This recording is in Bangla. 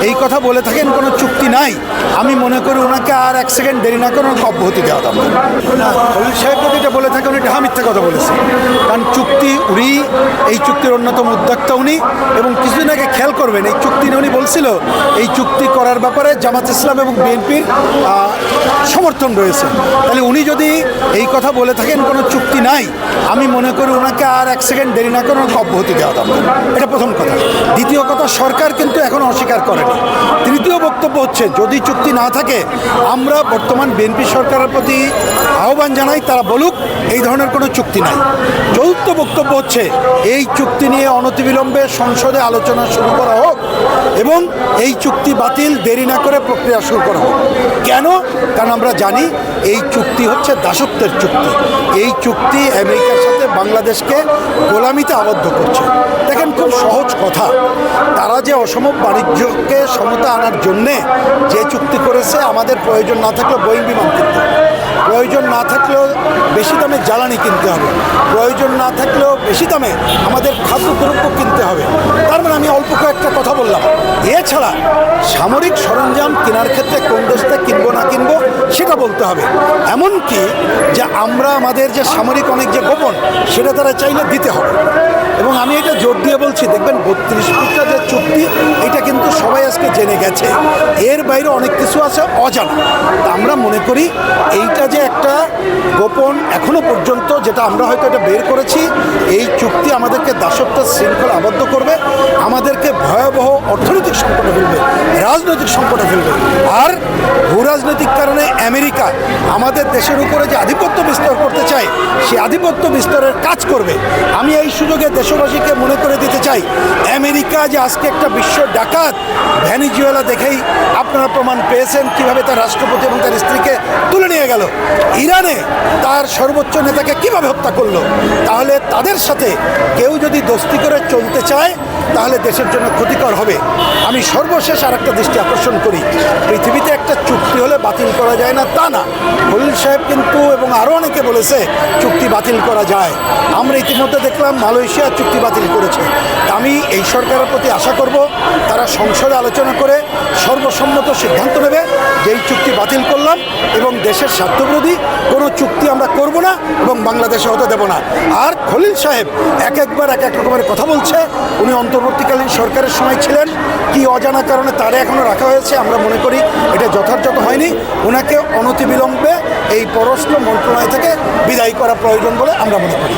এই কথা বলে থাকেন কোনো চুক্তি নাই, আমি মনে করি ওনাকে আর এক সেকেন্ড দেরি না করে ওনাকে অব্যাহতি দেওয়া দরকার। না, খলিল সাহেব যদি এটা বলে থাকেন উনি ঢাহা মিথ্যা কথা বলেছে, কারণ চুক্তি উনি এই চুক্তির অন্যতম উদ্যোক্তা উনি, এবং কিছুদিন আগে খেয়াল করবেন এই চুক্তি নিয়ে উনি বলছিল এই চুক্তি করার ব্যাপারে জামাত ইসলাম এবং বিএনপির সমর্থন রয়েছে। তাহলে উনি যদি এই কথা বলে থাকেন কোনো চুক্তি নাই, আমি মনে করি ওনাকে আর এক সেকেন্ড দেরি না করে ওনাকে অব্যাহতি দেওয়া দরকার। এটা প্রথম কথা। দ্বিতীয় কথা, সরকার কিন্তু এখন অস্বীকার করেনি। তৃতীয় বক্তব্য হচ্ছে যদি চুক্তি না থাকে আমরা বর্তমান বিএনপি সরকারের প্রতি আহ্বান জানাই তারা বলুক এই ধরনের কোনো চুক্তি নাই। চতুর্থ বক্তব্য হচ্ছে এই চুক্তি নিয়ে অনতিবিলম্বে সংসদে আলোচনা শুরু করা হোক এবং এই চুক্তি বাতিল দেরি না করে প্রক্রিয়া শুরু করা হোক। কেন? কারণ আমরা জানি এই চুক্তি হচ্ছে দাসত্বের চুক্তি। এই চুক্তি আমেরিকার সাথে বাংলাদেশকে গোলামিতে আবদ্ধ করছে। দেখেন, খুব সহজ কথা, তারা যে অসম বাণিজ্যকে সমতা আনার জন্যে যে চুক্তি করেছে, আমাদের প্রয়োজন না থাকলেও বোয়িং বিমান কিনতে হবে, প্রয়োজন না থাকলেও বেশি দামে জ্বালানি কিনতে হবে, প্রয়োজন না থাকলেও বেশি দামে আমাদের খাদ্যদ্রব্য কিনতে হবে। তার মানে আমি অল্প কয়েকটা কথা বললাম। এছাড়া সামরিক সরঞ্জাম কেনার ক্ষেত্রে কোন দেশ থেকে কিনবো না কিনবো সেটা বলতে হবে। এমনকি যে আমরা আমাদের যে সামরিক অনেক যে গোপন সেটা তারা চাইলে দিতে হবে। এবং আমি এটা জোর দিয়ে বলছি, দেখবেন 32 ফুটটা যে চুক্তি এটা কিন্তু সবাই আজকে জেনে গেছে, এর বাইরে অনেক কিছু আছে অজানা। আমরা মনে করি এইটা যে একটা গোপন এখনো পর্যন্ত যেটা আমরা হয়তো এটা বের করেছি, এই চুক্তি আমাদেরকে দাসত্বের শৃঙ্খলা আবদ্ধ করবে, আমাদেরকে ভয়াবহ অর্থনৈতিক সংকটে ফেলবে, রাজনৈতিক সংকটে ফেলবে। আর ভূরাজনৈতিক কারণে আমেরিকা আমাদের দেশের উপরে যে আধিপত্য বিস্তার করতে চায় সে আধিপত্য বিস্তারের কাজ করবে। আমি এই সুযোগে দেশবাসীকে মনে করে দিতে চাই, আমেরিকা যে আজকে একটা বিশ্ব ডাকাত, ভেনিজুয়েলা দেখেই আপনারা প্রমাণ পেয়েছেন কীভাবে তার রাষ্ট্রপতি এবং তার স্ত্রীকে তুলে নিয়ে গেল, ইরানে তার সর্বোচ্চ নেতাকে কিভাবে হত্যা করলো। তাহলে তাদের সাথে কেউ যদি দোস্তি করে চলতে চায় তাহলে দেশের জন্য ক্ষতিকর হবে। আমি সর্বশেষ আর একটা দৃষ্টি আকর্ষণ করি, পৃথিবীতে একটা চুক্তি হলে বাতিল করা যায় না তা না। খলিল সাহেব কিন্তু এবং আরও অনেকে বলেছে চুক্তি বাতিল করা যায়। আমরা ইতিমধ্যে দেখলাম মালয়েশিয়া চুক্তি বাতিল করেছে। আমি এই সরকারের প্রতি আশা করব তারা সংসদে আলোচনা করে সর্বসম্মত সিদ্ধান্ত নেবে যে এই চুক্তি বাতিল করলাম এবং দেশের স্বার্থবিরোধী কোনো চুক্তি আমরা করব না এবং বাংলাদেশে হতে দেব না। আর খলিল সাহেব একবার এক রকমের কথা বলছে, উনি অন্তর্বর্তীকালীন সরকারের সময় ছিলেন, কি অজানা কারণে তারা এখনও রাখা হয়েছে। আমরা মনে করি এটা যথাযথ হয়নি, ওনাকে অনতিবিলম্বে এই পররাষ্ট্র মন্ত্রণালয় থেকে বিদায় করা প্রয়োজন বলে আমরা মনে করি।